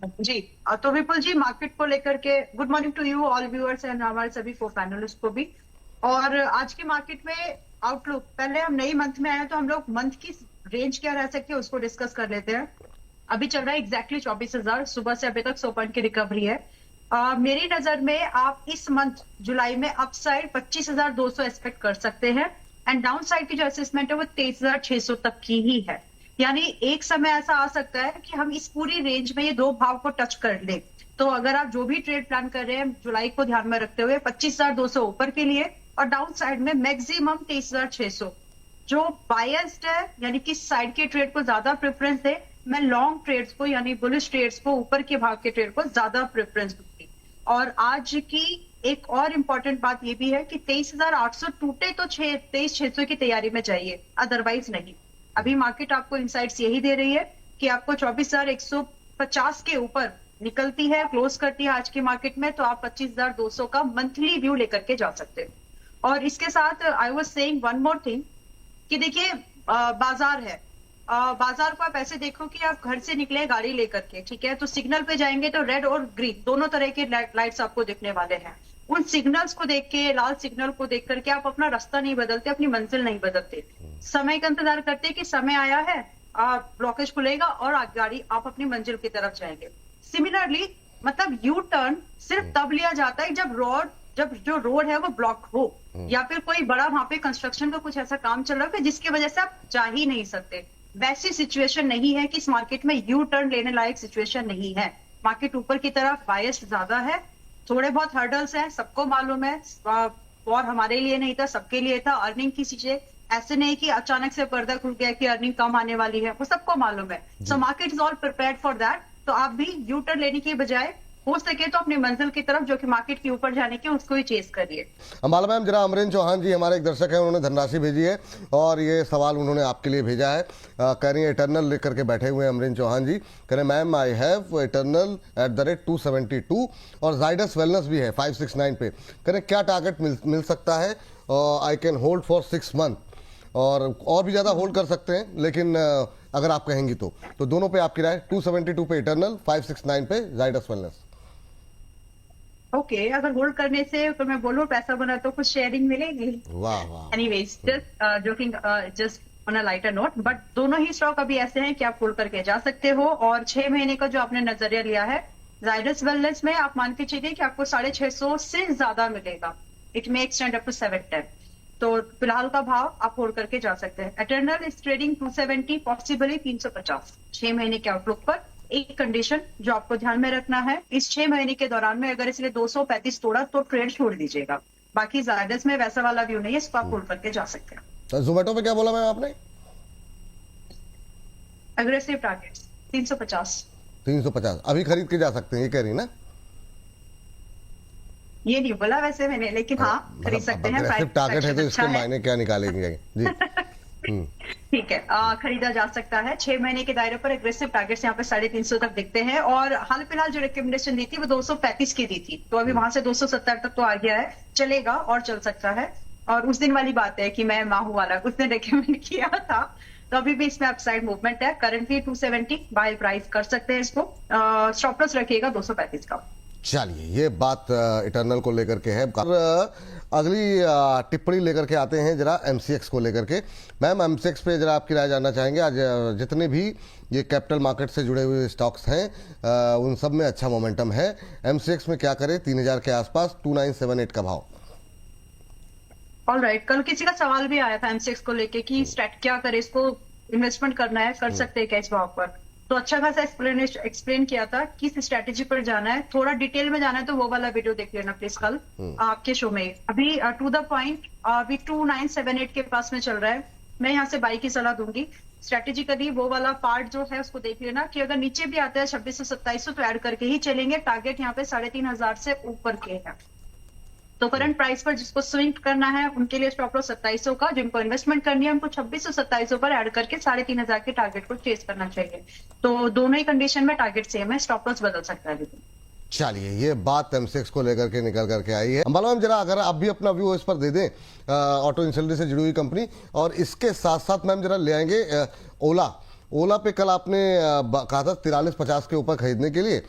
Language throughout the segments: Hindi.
जी। तो विपुल जी, मार्केट को लेकर के good morning to you all viewers and हमारे सभी को पैनलिस्ट को भी। और आज की मार्केट में आउटलुक, पहले हम नई मंथ में आए तो हम लोग मंथ की रेंज क्या रह सकती है उसको डिस्कस कर लेते हैं। अभी चल रहा है एग्जैक्टली 24,000, सुबह से अभी तक 100 पॉइंट की रिकवरी है। मेरी नजर में आप इस मंथ जुलाई में अपसाइड 25,200 एक्सपेक्ट कर सकते हैं एंड डाउन साइड की जो असेसमेंट है वो 23,600 तक की ही है। यानी एक समय ऐसा आ सकता है कि हम इस पूरी रेंज में ये दो भाव को टच कर ले। तो अगर आप जो भी ट्रेड प्लान कर रहे हैं जुलाई को ध्यान में रखते हुए 25,200 ऊपर के लिए और डाउन साइड में मैक्सिमम 23,600। जो बायस्ड है यानी कि साइड के ट्रेड को ज्यादा प्रेफरेंस दे, मैं लॉन्ग ट्रेड्स को यानी बुलिश ट्रेड्स को, ऊपर के भाग के ट्रेड को ज्यादा प्रेफरेंस दूंगी। और आज की एक और इम्पोर्टेंट बात ये भी है कि 23,800 टूटे तो 23,600 की तैयारी में जाइए, अदरवाइज नहीं। अभी मार्केट आपको इनसाइट्स यही दे रही है कि आपको 24,150 के ऊपर निकलती है, क्लोज करती है आज की मार्केट में, तो आप 25,200 का मंथली व्यू लेकर के जा सकते हैं। और इसके साथ I was saying one more thing कि देखिए बाजार है। बाजार को आप ऐसे देखो कि आप घर से निकले गाड़ी लेकर के, ठीक है, तो सिग्नल पे जाएंगे तो रेड और ग्रीन दोनों तरह के लाइट्स आपको दिखने वाले हैं। उन सिग्नल्स को देख के, लाल सिग्नल को देख करके आप अपना रास्ता नहीं बदलते, अपनी मंजिल नहीं बदलते, समय का इंतजार करते कि समय आया है, ब्लॉकेज खुलेगा और गाड़ी आप अपनी मंजिल की तरफ जाएंगे। सिमिलरली मतलब यू टर्न सिर्फ तब लिया जाता है जब जो रोड है वो ब्लॉक हो या फिर कोई बड़ा वहां पे कंस्ट्रक्शन का कुछ ऐसा काम चल रहा है जिसकी वजह से आप जा ही नहीं सकते। वैसी सिचुएशन नहीं है कि इस मार्केट में यू टर्न लेने लायक सिचुएशन नहीं है। मार्केट ऊपर की तरफ बायस्ड ज्यादा है, थोड़े बहुत हर्डल्स हैं, सबको मालूम है। और हमारे लिए नहीं था, सबके लिए था। अर्निंग की चीजें ऐसे नहीं कि अचानक से पर्दा खुल गया कि अर्निंग कम आने वाली है, वो सबको मालूम है। So market is all prepared for that. तो आप भी यू टर्न लेने की बजाय हो सके तो अपनी मंजिल की तरफ जो कि मार्केट के ऊपर जाने की, उसको ही चेस करिए। अंबाला मैम, जरा अमरीन चौहान जी हमारे एक दर्शक हैं, उन्होंने धनराशि भेजी है और ये सवाल उन्होंने आपके लिए भेजा है। कह रही है इटर्नल लेकर के बैठे हुए हैं अमरीन चौहान जी। कह रहे मैम आई हैव इटर्नल @272 और जाइडस वेलनेस भी है 569 पे। कह रहे क्या टारगेट मिल सकता है? I can hold for 6 month और भी ज़्यादा होल्ड कर सकते हैं, लेकिन अगर आप कहेंगी तो दोनों पे आपकी राय। 272 पे इटर्नल, 569 पे जाइडस वेलनेस। ओके, अगर होल्ड करने से तो मैं बोलूँ पैसा बना तो कुछ शेयरिंग मिलेगी। वाह वाह। Anyways, just joking, just on a lighter note, but दोनों ही स्टॉक अभी ऐसे हैं कि आप होल्ड करके जा सकते हो। और 6 महीने का जो आपने नजरिया लिया है जाइडस वेलनेस में, आप मान के चलिए कि आपको 650 से ज्यादा मिलेगा। It may extend up to 710। तो फिलहाल का भाव आप होल्ड करके जा सकते हैं। एटर्नल इज ट्रेडिंग 270, पॉसिबली 350 6 महीने के आउटलुक पर। एक कंडीशन जो आपको ध्यान में रखना है, इस 6 महीने के दौरान में अगर इसने 235 तोड़ा तो ट्रेड छोड़ दीजिएगा। बाकी जायडस में वैसा वाला व्यू नहीं है, इसको आप होल्ड करके जा सकते हैं। तो जोमेटो पे क्या बोला मैम आपने? Aggressive targets 350। 350 अभी खरीद के जा सकते हैं, ये कह रही ना? ये नहीं बोला वैसे मैंने, लेकिन हाँ खरीद सकते हैं। अग्रेसिव टारगेट है तो इसके अच्छा मायने क्या निकालेंगे जी? ठीक है, खरीदा जा सकता है। 6 महीने के दायरे पर एग्रेसिव टारगेट्स यहाँ पे 350 तक दिखते हैं। और हाल फिलहाल जो रिकमेंडेशन दी थी वो 235 की दी थी, तो अभी वहां से 270 तक तो आ गया है, चलेगा और चल सकता है। और उस दिन वाली बात है कि मैं माहू वाला उस दिन रिकमेंड किया था, तो अभी भी इसमें अपसाइड मूवमेंट है। करंटली 270 बाय प्राइस कर सकते हैं इसको। स्टॉप लॉस रखिएगा 235 का। चलिए, ये बात इटर्नल को लेकर के है। अगली टिप्पणी लेकर के आते हैं जरा एमसीएक्स को लेकर के। मैम, एमसीएक्स पे जरा आपकी राय जानना चाहेंगे। आज जितने भी ये कैपिटल मार्केट से जुड़े हुए स्टॉक्स हैं उन सब में अच्छा मोमेंटम है। एमसीएक्स में क्या करें? 3000 के आसपास, 2978 का भाव। ऑलराइट, कल किसी का सवाल भी आया था एमसीएक्स को लेके कि स्टैट क्या करे, इसको इन्वेस्टमेंट करना है, कर सकते हैं क्या इस भाव पर? तो अच्छा खासा एक्सप्लेन किया था किस स्ट्रेटेजी पर जाना है। थोड़ा डिटेल में जाना है तो वो वाला वीडियो देख लेना प्लीज कल आपके शो में। अभी टू द पॉइंट, अभी 2978 के पास में चल रहा है। मैं यहाँ से बाई की सलाह दूंगी। स्ट्रेटेजिकली वो वाला पार्ट जो है उसको देख लेना कि अगर नीचे भी आता है 2600-2700 तो ऐड करके ही चलेंगे। टारगेट यहाँ पे 3500 से ऊपर के है। तो करंट प्राइस पर जिसको स्विंग करना है उनके लिए स्टॉप लॉस 2700 का, जिनको इन्वेस्टमेंट करनी है उनको 2600-2700 पर ऐड करके 3500 के टारगेट को चेस करना चाहिए। तो दोनों ही कंडीशन में टारगेट सेम है, स्टॉप लॉस बदल सकता है लेकिन। चलिए, ये बात एमसीएक्स को लेकर के निकल करके आई है। अंबाला मैम, जरा अगर आप भी अपना व्यू इस पर दे दें, ऑटो इंडस्ट्री से जुड़ी हुई कंपनी। और इसके साथ साथ मैम जरा ले आएंगे ओला। ओला पे कल आपने कहा था 43-50 के ऊपर खरीदने के लिए।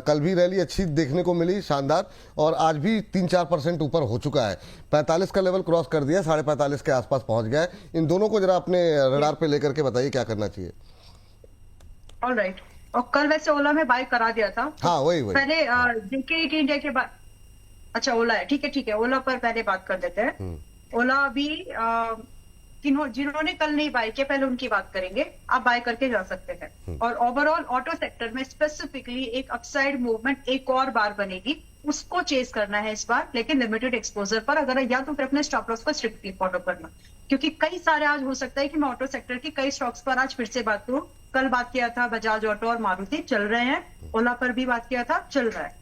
कल भी रैली अच्छी देखने को मिली, शानदार, और आज भी 3-4% ऊपर हो चुका है। 45 का लेवल क्रॉस कर दिया, 45.5 के आसपास पहुंच गया है। इन दोनों को जरा अपने रडार पे लेकर के बताइए क्या करना चाहिए। ऑलराइट, और कल वैसे ओला में बाय करा दिया था। हाँ वही पहले जेके इंडिया के बाद, अच्छा ओला है, ठीक है, ओला पर पहले बात कर देते हैं। ओला अभी जिन्होंने कल नहीं बाय किया पहले उनकी बात करेंगे, आप बाय करके जा सकते हैं। और ओवरऑल ऑटो सेक्टर में स्पेसिफिकली एक अपसाइड मूवमेंट एक और बार बनेगी, उसको चेस करना है इस बार, लेकिन लिमिटेड एक्सपोजर पर। अगर या तो फिर अपने स्टॉप लॉस को स्ट्रिक्टली फॉलो करना, क्योंकि कई सारे आज हो सकता है कि मैं ऑटो सेक्टर की कई स्टॉक्स पर आज फिर से बात करूं। कल बात किया था बजाज ऑटो और मारुति चल रहे हैं, ओला पर भी बात किया था चल रहा है,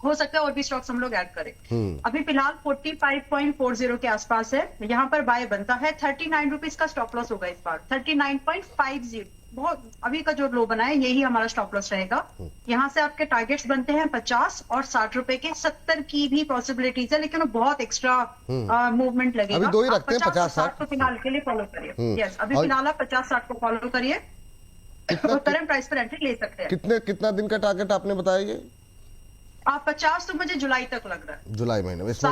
हो सकता है और भी स्टॉक्स हम लोग ऐड करें। अभी फिलहाल 45.40 के आसपास है, यहाँ पर बाय बनता है। 39 रुपीज का स्टॉप लॉस होगा इस बार, 39.50। बहुत अभी का जो लो बना है यही हमारा स्टॉप लॉस रहेगा। यहाँ से आपके टारगेट्स बनते हैं 50 और 60 रुपए के। 70 की भी पॉसिबिलिटीज है, लेकिन वो बहुत एक्स्ट्रा मूवमेंट लगेगा। अभी दो ही रखते हैं, 50-60 को फिलहाल के लिए फॉलो करिए। यस, अभी फिलहाल आप 50-60 को फॉलो करिए, करंट प्राइस पर एंट्री ले सकते हैं। कितना दिन का टारगेट आपने बताया ये? 50 तो मुझे जुलाई तक लग रहा है, जुलाई महीने में। इस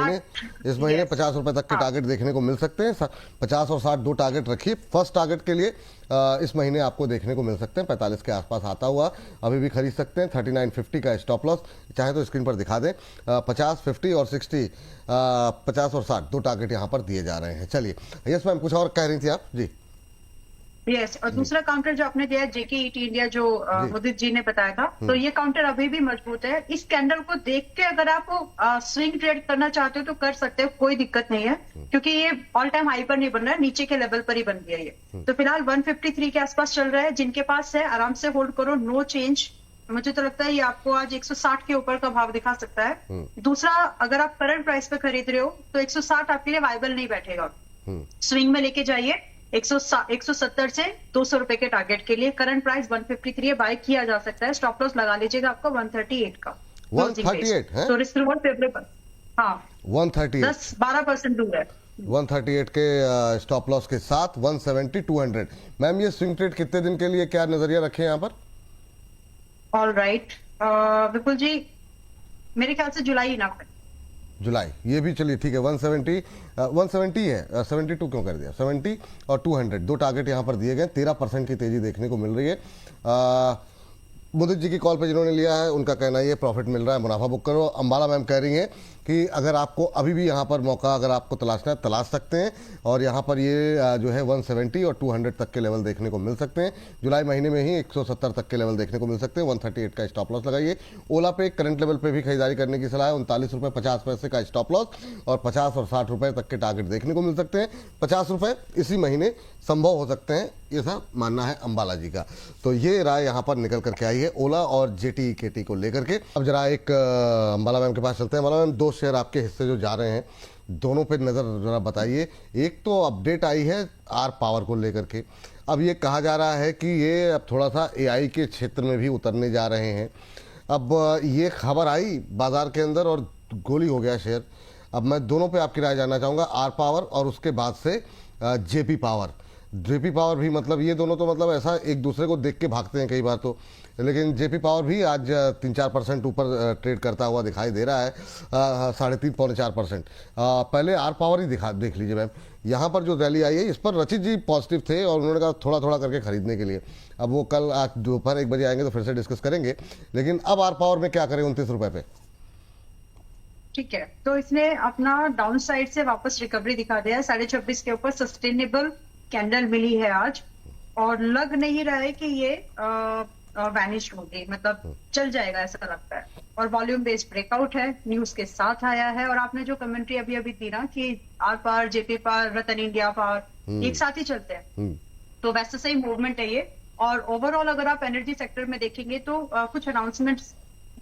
महीने 50 रुपए तक के टारगेट देखने को मिल सकते हैं। 50 और 60 दो टारगेट रखिए। फर्स्ट टारगेट के लिए इस महीने आपको देखने को मिल सकते हैं 45 के आसपास आता हुआ, अभी भी खरीद सकते हैं। 39.50 का स्टॉप लॉस चाहे तो स्क्रीन पर दिखा दें। 50, 50 और 60, 50 और 60 दो टारगेट यहाँ पर दिए जा रहे हैं। चलिए यस मैम, कुछ और कह रही थी आप जी? यस, और दूसरा काउंटर जो आपने दिया जेके ईटी इंडिया, जो उदित जी ने बताया था, तो ये काउंटर अभी भी मजबूत है। इस कैंडल को देख के अगर आप स्विंग ट्रेड करना चाहते हो तो कर सकते हो, कोई दिक्कत नहीं है, क्योंकि ये ऑल टाइम हाई पर नहीं बन रहा है, नीचे के लेवल पर ही बन गया ये। तो फिलहाल 153 के आसपास चल रहा है। जिनके पास है आराम से होल्ड करो, नो चेंज। मुझे तो लगता है ये आपको आज 160 के ऊपर का भाव दिखा सकता है। दूसरा, अगर आप करंट प्राइस पे खरीद रहे हो तो 160 आपके लिए वायबल नहीं बैठेगा। स्विंग में लेके जाइए 170 से 200 रुपए के टारगेट के लिए। करंट प्राइस 153 बाय किया जा सकता है। स्टॉप लॉस लगा लीजिएगा आपको 138 का। 138 है, तो रिस्क रिवॉर्ड फेवरेबल। हाँ, 138 10-12% दूर है। 138 के स्टॉप लॉस के साथ 170, 200। मैम ये स्विंग ट्रेड कितने दिन के लिए क्या नजरिया रखें यहाँ पर? ऑल राइट, विपुल जी, मेरे ख्याल से जुलाई ना, जुलाई, ये भी चलिए ठीक है। 170 है, 72 क्यों कर दिया? 70 और 200 दो टारगेट यहाँ पर दिए गए। 13% की तेजी देखने को मिल रही है। मुदित जी की कॉल पे जिन्होंने लिया है उनका कहना ये प्रॉफिट मिल रहा है, मुनाफा बुक करो। अंबाला मैम कह रही हैं कि अगर आपको अभी भी यहाँ पर मौका अगर आपको तलाशना है तलाश सकते हैं, और यहाँ पर ये जो है 170 और 200 तक के लेवल देखने को मिल सकते हैं। जुलाई महीने में ही 170 तक के लेवल देखने को मिल सकते हैं। 138 का स्टॉप लॉस लगाइए। ओला पे करंट लेवल पे भी खरीदारी करने की सलाह है। 39 रुपये 50 पैसे का स्टॉप लॉस, और 50 और 60 रुपये तक के टारगेट देखने को मिल सकते हैं। 50 रुपये इसी महीने संभव हो सकते हैं, ये सब मानना है अंबाला जी का। तो ये राय यहाँ पर निकल करके आई है ओला और जेटीकेटी को लेकर के। अब जरा एक अंबाला मैम के पास चलते हैं। अंबाला मैम, दो शेयर आपके हिस्से जो जा रहे हैं, दोनों पे नज़र जरा बताइए। एक तो अपडेट आई है आर पावर को लेकर के, अब ये कहा जा रहा है कि ये अब थोड़ा सा एआई के क्षेत्र में भी उतरने जा रहे हैं। अब ये खबर आई बाजार के अंदर और गोली हो गया शेयर। अब मैं दोनों पे आपकी राय जानना चाहूँगा, आर पावर और उसके बाद से जेपी पावर। जेपी पावर भी मतलब ये दोनों तो मतलब ऐसा एक दूसरे को देख के भागते हैं कई बार तो, लेकिन जेपी पावर भी आज 3-4% ऊपर ट्रेड करता हुआ दिखाई दे रहा है, 3.5-4%। पहले आर पावर ही देख लीजिए मैम, यहाँ पर जो रैली आई है इस पर रचित जी पॉजिटिव थे और उन्होंने कहा थोड़ा थोड़ा करके खरीदने के लिए। अब वो कल आज दोपहर 1 बजे आएंगे तो फिर से डिस्कस करेंगे, लेकिन अब आर पावर में क्या करें 29 रुपये पे? ठीक है, तो इसने अपना डाउन साइड से वापस रिकवरी दिखा दिया है। 26.5 के ऊपर सस्टेनेबल कैंडल मिली है आज, और लग नहीं रहा है कि ये वैनिश होगी, मतलब चल जाएगा ऐसा लगता है। और वॉल्यूम बेस्ड ब्रेकआउट है, न्यूज के साथ आया है। और आपने जो कमेंट्री अभी अभी दी ना कि R power, JP power, Ratan India power एक साथ ही चलते हैं, तो वैसे सही मूवमेंट है ये। और ओवरऑल अगर आप एनर्जी सेक्टर में देखेंगे तो कुछ अनाउंसमेंट्स,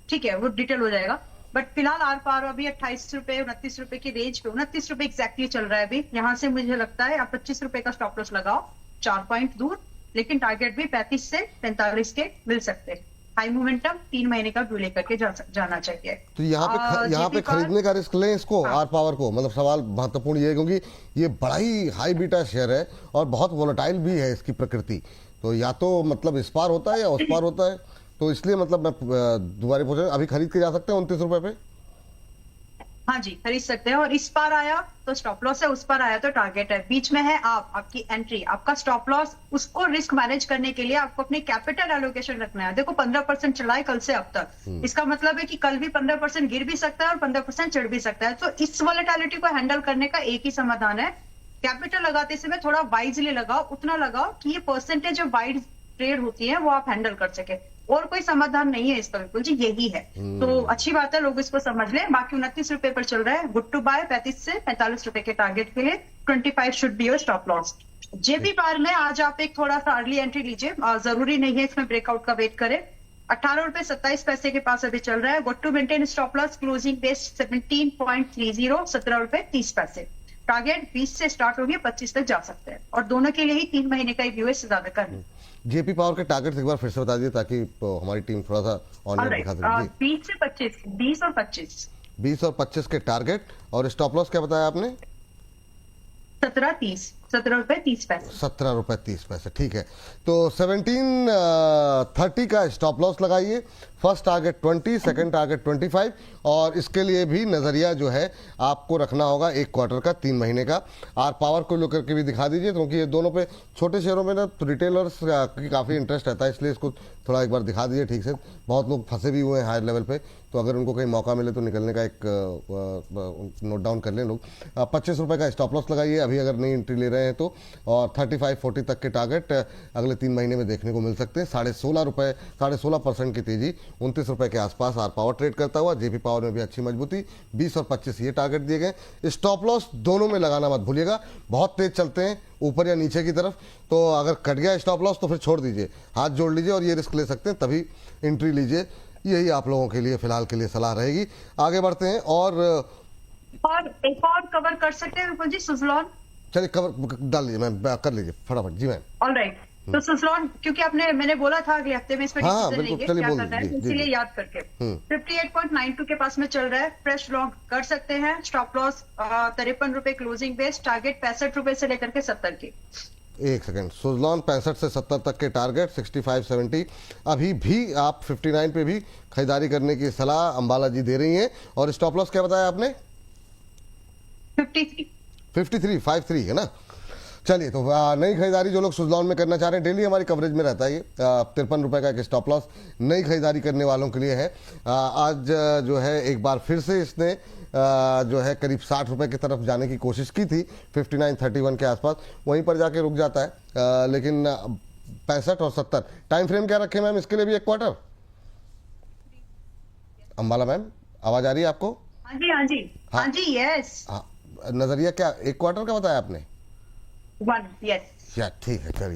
ठीक है, वो डिटेल हो जाएगा, बट फिलहाल आर पावर अभी 28 रुपए 29 रुपए की रेंज पे, 29 रुपए एक्जैक्टली चल रहा है अभी। यहाँ से मुझे लगता है आप 25 रुपए का स्टॉप लॉस लगाओ, 4 पॉइंट दूर, लेकिन टारगेट भी 35 से 45 के मिल सकते हैं। हाई मोमेंटम 3 महीने का व्यू लेकर के जाना चाहिए। तो यहाँ पे खरीदने का रिस्क लें इसको, हाँ। आर पावर को, मतलब सवाल महत्वपूर्ण ये है क्योंकि ये बड़ा ही हाई बीटा शेयर है और बहुत वोलेटाइल भी है इसकी प्रकृति, तो या तो मतलब इस पार होता है या उस पार होता है, तो इसलिए मतलब मैं दोबारा पूछ रहा हूं, अभी खरीद के जा सकते हैं 29 रुपए पे? हाँ जी, खरीद सकते हैं। और इस पार आया तो स्टॉप लॉस है, उस पार आया तो टारगेट है, बीच में है आपकी एंट्री, आपका स्टॉप लॉस। उसको रिस्क मैनेज करने के लिए आपको अपनी कैपिटल एलोकेशन रखना है। देखो 15% चला है कल से अब तक, इसका मतलब है कि कल भी 15% गिर भी सकता है और 15% चढ़ भी सकता है। तो इस वॉलेटिलिटी को हैंडल करने का एक ही समाधान है, कैपिटल लगाते समय थोड़ा वाइजली लगाओ, उतना लगाओ कि ये परसेंटेज ऑफ वाइड ट्रेड होती है वो आप हैंडल कर सके। और कोई समाधान नहीं है इसका, बिल्कुल जी यही है। तो अच्छी बात है, लोग इसको समझ लें। बाकी 29 रुपए पर चल रहा है, गुड टू बाय 35 से 45 रुपए के टारगेट के लिए। 25 should be your stop loss. JP पार में आज आप एक थोड़ा सा अर्ली एंट्री लीजिए, जरूरी नहीं है इसमें ब्रेकआउट का वेट करें। 18 रुपए 27 पैसे के पास अभी चल रहा है। Good to maintain stop loss, closing base 17.30, 17 रुपए 30 पैसे। टारगेट 20 से स्टार्ट होगी, 25 तक जा सकते हैं। और दोनों के लिए ही 3 महीने का व्यू है, इससे ज्यादा का नहीं। जेपी पावर के टारगेट एक बार फिर से बता दीजिए ताकि हमारी टीम थोड़ा सा ऑनलाइन दिखा सके। 20 से 25, 20 और 25। 20 और 25 के टारगेट, और स्टॉप लॉस क्या बताया आपने? 17.30, 17 रुपए 30 पैसे। 17 रुपए 30 पैसे, ठीक है। तो 17.30 का स्टॉप लॉस लगाइए। फर्स्ट टारगेट 20, सेकंड टारगेट 25, और इसके लिए भी नजरिया जो है आपको रखना होगा 1 क्वार्टर का, 3 महीने का। आर पावर को लेकर के भी दिखा दीजिए, क्योंकि ये दोनों पे छोटे शेयरों में ना तो रिटेलर्स की काफ़ी इंटरेस्ट रहता है, इसलिए इसको थोड़ा एक बार दिखा दीजिए ठीक से। बहुत लोग फंसे भी हुए हैं हायर लेवल पे, तो अगर उनको कहीं मौका मिले तो निकलने का एक नोट डाउन कर लें लोग। 25 रुपये का स्टॉप लॉस लगाइए अभी अगर नई एंट्री ले रहे हैं तो, और 35-40 तक के टारगेट अगले 3 महीने में देखने को मिल सकते हैं। 16.5% की तेजी, 29 रुपए के आसपास आर पावर ट्रेड करता हुआ। जेपी पावर में भी अच्छी मजबूती, 20 और 25 ये टारगेट दिए गए। स्टॉप लॉस दोनों में लगाना मत भूलिएगा, बहुत तेज चलते हैं ऊपर या नीचे की तरफ, तो अगर कट गया स्टॉप लॉस तो फिर छोड़ दीजिए, हाथ जोड़ लीजिए और ये रिस्क ले सकते हैं, तभी एंट्री लीजिए। यही आप लोगों के लिए फिलहाल के लिए सलाह रहेगी। आगे बढ़ते हैं और एक और कवर कर सकते हैं विपुल जी, सुजलॉन। चलिए कवर डाल लीजिए मैम, कर लीजिए फटाफट। जी मैम। ऑलराइट, तो सुजलॉन, क्योंकि मैंने बोला था अगले हफ्ते में इसमें डिसीजन लेंगे क्या करना है, इसीलिए याद करके 58.92 के पास में चल रहा है। फ्रेश लॉन्ग कर सकते हैं। स्टॉप लॉस 53 रुपए क्लोजिंग बेस, टारगेट 65 रुपए से लेकर के 70 की। एक सेकंड, सुजलॉन 65 से 70 तक के टारगेट, 65-70। अभी भी आप 59 पे भी खरीदारी करने की सलाह अंबाला जी दे रही हैं। और स्टॉप लॉस क्या बताया आपने? 53 है ना। चलिए, तो नई खरीदारी जो लोग सुजलॉन में करना चाह रहे हैं, डेली हमारी कवरेज में रहता है ये। 53 रुपए का एक स्टॉप लॉस नई खरीदारी करने वालों के लिए है। आज जो है एक बार फिर से इसने जो है करीब 60 रुपए की तरफ जाने की कोशिश की थी, 59.31 के आसपास, वहीं पर जाके रुक जाता है। लेकिन 65 और 70 टाइम फ्रेम क्या रखे मैम इसके लिए भी? 1 क्वार्टर। अंबाला मैम, आवाज आ रही है आपको? हाँ जी, हाँ जी, हाँ जी, यस। नजरिया क्या 1 क्वार्टर का बताया आपने? 1, यस। या ठीक है, चलिए।